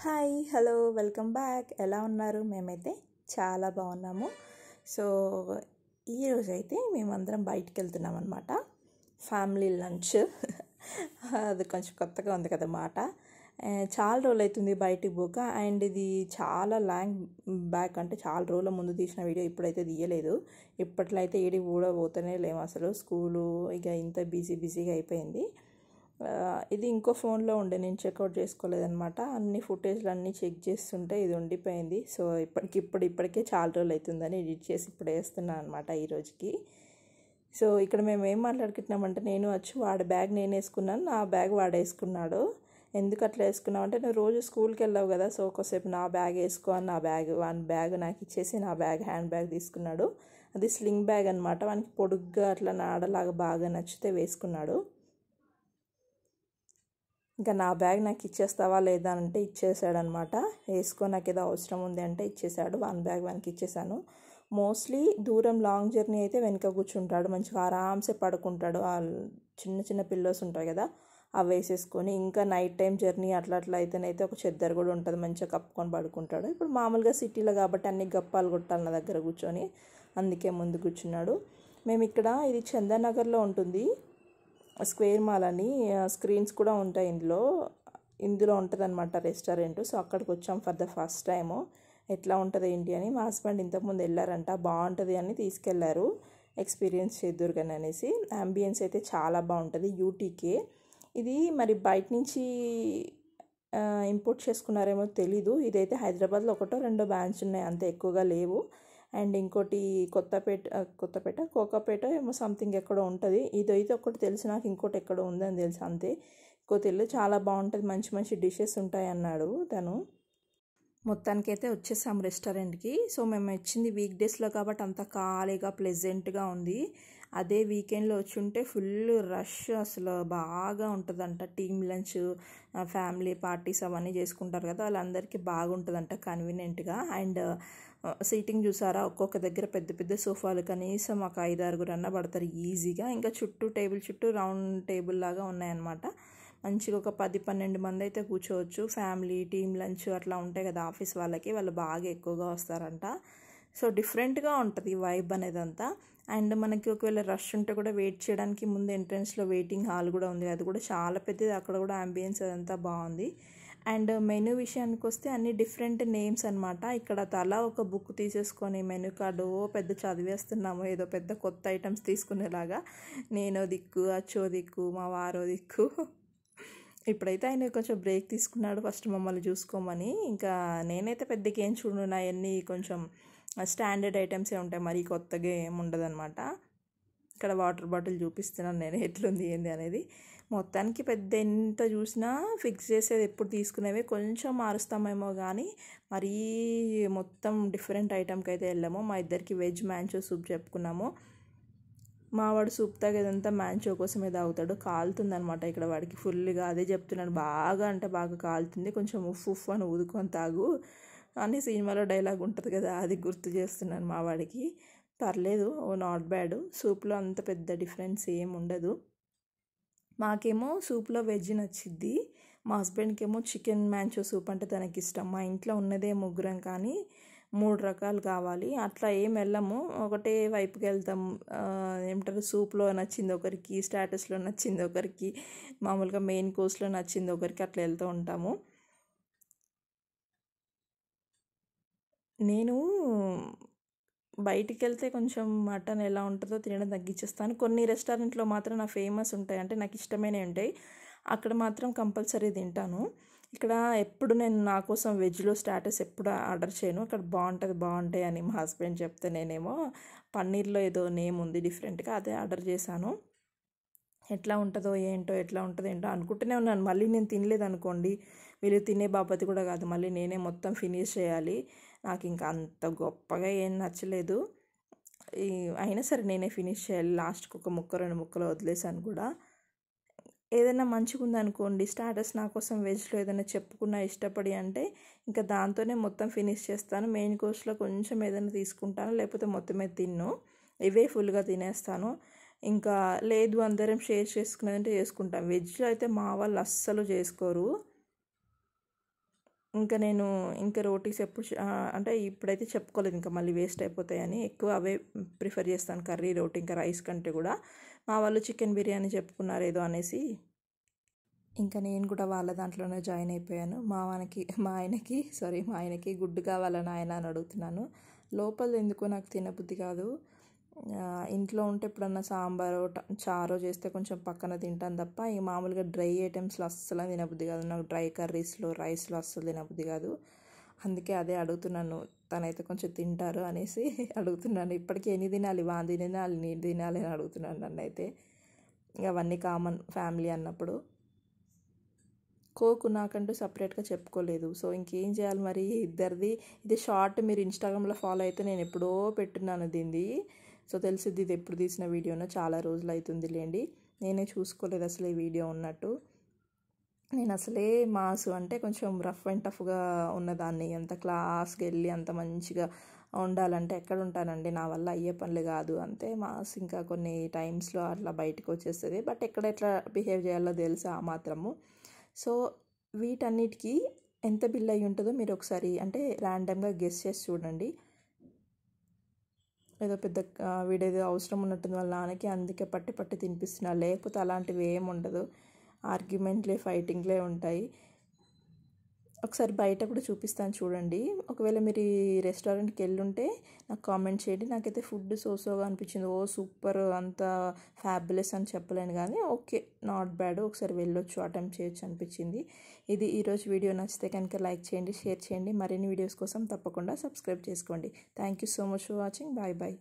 Hi hello welcome back. ఎలా ఉన్నారు? మేమైతే చాలా బాగున్నాము. సో ఈరోజైతే మేమందరం బయటికి వెళ్తున్నాం అనమాట. Family lunch. అది కొంచెం కొత్తగా ఉంది కదా మాట. చాలా రోజులు అవుతుంది బయటికి పోక. అండ్ ఇది చాలా లాంగ్ బ్యాక్, అంటే చాలా రోజుల ముందు తీసిన వీడియో. ఇప్పుడైతే తీయలేదు. ఇప్పట్లో అయితే ఏడి కూడా పోతూనే లేము అసలు. స్కూలు ఇక ఇంత బిజీగా అయిపోయింది. ఇది ఇంకో ఫోన్లో ఉండే, నేను చెక్అవుట్ చేసుకోలేదనమాట. అన్ని ఫుటేజ్లు అన్నీ చెక్ చేస్తుంటే ఇది ఉండిపోయింది. సో ఇప్పటికే చాలా రోజులు అవుతుందని ఎడిట్ చేసి ఇప్పుడు వేస్తున్నాను అనమాట ఈరోజుకి. సో ఇక్కడ మేము ఏం మాట్లాడుకుంటున్నామంటే, నేను వచ్చి వాడి బ్యాగ్ నేను వేసుకున్నాను, నా బ్యాగ్ వాడు వేసుకున్నాడు. ఎందుకు అట్లా వేసుకున్నామంటే, నువ్వు రోజు స్కూల్కి వెళ్ళావు కదా, సో ఒకసేపు నా బ్యాగ్ వేసుకో అని వాని బ్యాగ్ నాకు ఇచ్చేసి నా బ్యాగ్ హ్యాండ్ బ్యాగ్ తీసుకున్నాడు. అది స్లింగ్ బ్యాగ్ అనమాట. వానికి పొడుగ్గా అట్లా నాడలాగా బాగా నచ్చితే వేసుకున్నాడు. ఇంకా నా బ్యాగ్ నాకు ఇచ్చేస్తావా లేదా అంటే ఇచ్చేసాడనమాట. వేసుకో, నాకు ఏదో అవసరం ఉంది అంటే ఇచ్చేసాడు. వన్ బ్యాగ్ వానికి ఇచ్చేసాను. మోస్ట్లీ దూరం లాంగ్ జర్నీ అయితే వెనక కూర్చుంటాడు, మంచిగా ఆరామ్సే పడుకుంటాడు. చిన్న చిన్న పిల్లోస్ ఉంటాయి కదా, అవి వేసేసుకొని. ఇంకా నైట్ టైం జర్నీ అట్లా అయితేనైతే ఒక చెద్దరు కూడా ఉంటుంది, మంచిగా కప్పుకొని పడుకుంటాడు. ఇప్పుడు మామూలుగా సిటీలో కాబట్టి అన్ని గప్పాలు కొట్టాలి నా దగ్గర కూర్చొని, అందుకే ముందు కూర్చున్నాడు. మేము ఇక్కడ, ఇది చందానగర్లో ఉంటుంది, స్క్వేర్ మాల్ అని. స్క్రీన్స్ కూడా ఉంటాయి ఇందులో ఉంటుంది అనమాట రెస్టారెంట్. సో అక్కడికి వచ్చాం ఫర్ ద ఫస్ట్ టైము. ఎట్లా ఉంటుంది ఏంటి అని. మా హస్బెండ్ ఇంతకుముందు వెళ్ళారంట, బాగుంటుంది అని తీసుకెళ్లారు, ఎక్స్పీరియన్స్ చేద్దురు కానీ అనేసి. అంబియన్స్ అయితే చాలా బాగుంటుంది. యూటీకే ఇది. మరి బయట నుంచి ఇంపోర్ట్ చేసుకున్నారేమో తెలీదు. ఇదైతే హైదరాబాద్లో ఒకటో రెండో బ్రాంచ్ ఉన్నాయి, అంతే, ఎక్కువగా లేవు. అండ్ ఇంకోటి కోకాపేట ఏమో సంథింగ్ ఎక్కడో ఉంటుంది. ఇదైతే ఒకటి తెలుసు నాకు, ఇంకోటి ఎక్కడో ఉందని తెలుసు, అంతే, ఇంకో తెలియదు. చాలా బాగుంటుంది, మంచి డిషెస్ ఉంటాయి అన్నాడు తను. మొత్తానికైతే వచ్చేసాం రెస్టారెంట్కి. సో మేము వచ్చింది వీక్ డేస్లో కాబట్టి అంత ఖాళీగా ప్లెజెంట్గా ఉంది. అదే వీకెండ్లో వచ్చి ఉంటే ఫుల్ రష్, అసలు బాగా ఉంటుందంట. టీమ్ లంచ్, ఫ్యామిలీ పార్టీస్ అవన్నీ చేసుకుంటారు కదా, వాళ్ళందరికీ బాగుంటుందంట కన్వీనియంట్గా. అండ్ సీటింగ్ చూసారా, ఒక్కొక్క దగ్గర పెద్ద సోఫాలు, కనీసం ఒక 5-6 అన్న పడతారు ఈజీగా. ఇంకా టేబుల్ చుట్టూ రౌండ్ టేబుల్ లాగా ఉన్నాయన్నమాట. మంచిగా ఒక 10-12 మంది అయితే కూర్చోవచ్చు. ఫ్యామిలీ టీమ్ లంచ్ అట్లా ఉంటాయి కదా ఆఫీస్ వాళ్ళకి, వాళ్ళు బాగా ఎక్కువగా వస్తారంట. సో డిఫరెంట్గా ఉంటుంది వైబ్ అనేది అంతా. అండ్ మనకి ఒకవేళ రష్ ఉంటే కూడా వెయిట్ చేయడానికి ముందు ఎంట్రన్స్లో వెయిటింగ్ హాల్ కూడా ఉంది, అది కూడా చాలా పెద్దది. అక్కడ కూడా అంబియన్స్ అదంతా బాగుంది. అండ్ మెనూ విషయానికి వస్తే అన్ని డిఫరెంట్ నేమ్స్ అనమాట. ఇక్కడ తలా ఒక బుక్ తీసేసుకొని మెనూ కార్డు పెద్ద చదివేస్తున్నాము, ఏదో పెద్ద కొత్త ఐటమ్స్ తీసుకునేలాగా. నేనో దిక్కు, అచ్చో దిక్కు, మా వారో దిక్కు. ఇప్పుడైతే ఆయన కొంచెం బ్రేక్ తీసుకున్నాడు, ఫస్ట్ మమ్మల్ని చూసుకోమని. ఇంకా నేనైతే పెద్దగా ఏం చూడను, నా అన్నీ కొంచెం స్టాండర్డ్ ఐటమ్సే ఉంటాయి, మరీ కొత్తగా ఏముండదు అనమాట. ఇక్కడ వాటర్ బాటిల్ చూపిస్తున్నాను నేను ఎట్లుంది ఏంది అనేది. మొత్తానికి పెద్ద ఎంత చూసినా ఫిక్స్ చేసేది ఎప్పుడు తీసుకునేవే, కొంచెం మారుస్తామేమో కానీ మరీ మొత్తం డిఫరెంట్ ఐటమ్కి అయితే వెళ్ళాము. మా ఇద్దరికి వెజ్ మ్యాంచో సూప్ చెప్పుకున్నాము. మావాడు సూప్ తాగేదంతా మ్యాంచో కోసమే తాగుతాడు. కాలుతుందనమాట ఇక్కడ వాడికి ఫుల్గా, అదే చెప్తున్నాడు, బాగా అంటే బాగా కాలుతుంది, కొంచెం ఉఫ్ అని ఊదుకొని తాగు అని సినిమాలో డైలాగ్ ఉంటుంది కదా, అది గుర్తు చేస్తున్నాను మా వాడికి. పర్లేదు, నాట్ బ్యాడ్. సూప్లో అంత పెద్ద డిఫరెన్స్ ఏం ఉండదు. మాకేమో సూప్లో వెజ్ నచ్చిద్ది, మా హస్బెండ్కి ఏమో చికెన్ మ్యాంచో సూప్ అంటే తనకి ఇష్టం. మా ఇంట్లో ఉన్నదే ముగ్గురం కానీ 3 రకాలు కావాలి, అట్లా ఏం వెళ్ళము, ఒకటే వైపుకి వెళ్తాం. ఏమంటారు, సూప్లో నచ్చింది ఒకరికి, స్టాటస్లో నచ్చింది ఒకరికి, మామూలుగా మెయిన్ కోర్స్లో నచ్చింది ఒకరికి, అట్లా వెళ్తూ ఉంటాము. నేను బయటికి వెళ్తే కొంచెం మటన్ ఎలా ఉంటుందో తినడం తగ్గించేస్తాను. కొన్ని రెస్టారెంట్లో మాత్రం నా ఫేమస్ ఉంటాయి, అంటే నాకు ఇష్టమైనవి ఉంటాయి, అక్కడ మాత్రం కంపల్సరీ తింటాను. ఇక్కడ ఎప్పుడు నేను నా కోసం వెజ్లో స్టాటస్ ఎప్పుడు ఆర్డర్ చేయను, అక్కడ బాగుంటాయి అని మా హస్బెండ్ చెప్తే నేనేమో పన్నీర్లో ఏదో నేమ్ ఉంది డిఫరెంట్గా, అదే ఆర్డర్ చేశాను. ఎట్లా ఉంటుందో ఏంటో అనుకుంటూనే ఉన్నాను. మళ్ళీ నేను తినలేదు అనుకోండి, వీళ్ళు తినే బాపతి కూడా కాదు, మళ్ళీ నేనే మొత్తం ఫినిష్ చేయాలి. నాకు ఇంకా అంత గొప్పగా ఏం నచ్చలేదు, అయినా సరే నేనే ఫినిష్ చేయాలి. లాస్ట్కి ఒక 2 ముక్కలు వదిలేసాను కూడా. ఏదైనా మంచిగా ఉందనుకోండి స్టాటస్, నా కోసం వెజ్లో ఏదైనా చెప్పుకున్నా ఇష్టపడి అంటే ఇంకా దాంతోనే మొత్తం ఫినిష్ చేస్తాను. మెయిన్ కోర్స్లో కొంచెం ఏదైనా తీసుకుంటాను, లేకపోతే మొత్తమే తిన్ను, ఇవే ఫుల్గా తినేస్తాను. ఇంకా లేదు అందరం షేర్ చేసుకునేదంటే చేసుకుంటాం. వెజ్లో అయితే మా వాళ్ళు అస్సలు చేసుకోరు. ఇంకా నేను ఇంకా రోటీస్ ఎప్పుడు అంటే ఇప్పుడైతే చెప్పుకోలేదు, ఇంకా మళ్ళీ వేస్ట్ అయిపోతాయని ఎక్కువ అవే ప్రిఫర్ చేస్తాను, కర్రీ రోటీ ఇంకా రైస్ కంటే కూడా. మా వాళ్ళు చికెన్ బిర్యానీ చెప్పుకున్నారు ఏదో అనేసి ఇంకా నేను కూడా వాళ్ళ దాంట్లోనే జాయిన్ అయిపోయాను. మా ఆయనకి గుడ్డు కావాలని ఆయన అని అడుగుతున్నాను. లోపల ఎందుకో నాకు తినబుద్ధి కాదు. ఇంట్లో ఉంటే ఎప్పుడన్నా సాంబారో చారో చేస్తే కొంచెం పక్కన తింటాను తప్ప ఈ మామూలుగా డ్రై ఐటమ్స్లో అస్సలు తినబుద్ధి కాదు. నాకు డ్రై కర్రీస్లో రైస్లో అస్సలు తినబుద్ధి కాదు. అందుకే అదే అడుగుతున్నాను, తనైతే కొంచెం తింటారు అనేసి అడుగుతున్నాను. ఇప్పటికీ ఎన్ని తినాలి, వాంది తినాలి, నేను తినాలి అని అడుగుతున్నాను నన్ను అయితే. ఇంకా అవన్నీ కామన్ ఫ్యామిలీ అన్నప్పుడు. కోక్ నాకంటూ సపరేట్గా చెప్పుకోలేదు. సో ఇంకేం చేయాలి మరి ఇద్దరిది. ఇది షార్ట్ మీరు ఇన్స్టాగ్రామ్లో ఫాలో అయితే నేను ఎప్పుడో పెట్టున్నాను దీన్ని. సో తెలిసిద్ది ఇది ఎప్పుడు తీసిన వీడియోనో, చాలా రోజులు అవుతుంది లేండి. నేనే చూసుకోలేదు అసలు ఈ వీడియో ఉన్నట్టు. నేను అసలే మాసు అంటే కొంచెం రఫ్ అండ్ టఫ్గా ఉన్నదాన్ని. అంత క్లాస్కి వెళ్ళి అంత మంచిగా ఉండాలంటే ఎక్కడ ఉంటానండి, నా వల్ల అయ్యే పనులు కాదు. అంతే మాస్ ఇంకా కొన్ని టైమ్స్లో అట్లా బయటకు వచ్చేస్తుంది. బట్ ఎట్లా బిహేవ్ చేయాలో తెలుసు ఆ మాత్రము. సో వీటన్నిటికీ ఎంత బిల్ అయ్యి ఉంటుందో మీరు ఒకసారి అంటే ర్యాండమ్గా గెస్ చేసి చూడండి. ఏదో పెద్ద వీడేదో అవసరం ఉన్నట్టుంది వాళ్ళ నాన్నకి, అందుకే పట్టి తినిపిస్తున్నారు. లేకపోతే అలాంటివి ఏమి ఉండదు, ఆర్గ్యుమెంట్లే ఫైటింగ్లే ఉంటాయి. ఒకసారి బయట కూడా చూపిస్తాను చూడండి. ఒకవేళ మీరు ఈ రెస్టారెంట్కి వెళ్ళుంటే నాకు కామెంట్ చేయండి. నాకైతే ఫుడ్ సోగా అనిపించింది. సూపర్ అంత ఫ్యాబులస్ అని చెప్పలేను కానీ ఓకే, నాట్ బ్యాడ్, ఒకసారి వెళ్ళొచ్చు, అటెంప్ట్ చేయొచ్చు అనిపించింది. ఇది ఈరోజు వీడియో నచ్చితే కనుక లైక్ చేయండి, షేర్ చేయండి. మరిన్ని వీడియోస్ కోసం తప్పకుండా సబ్స్క్రైబ్ చేసుకోండి. Thank you so much for watching. Bye bye.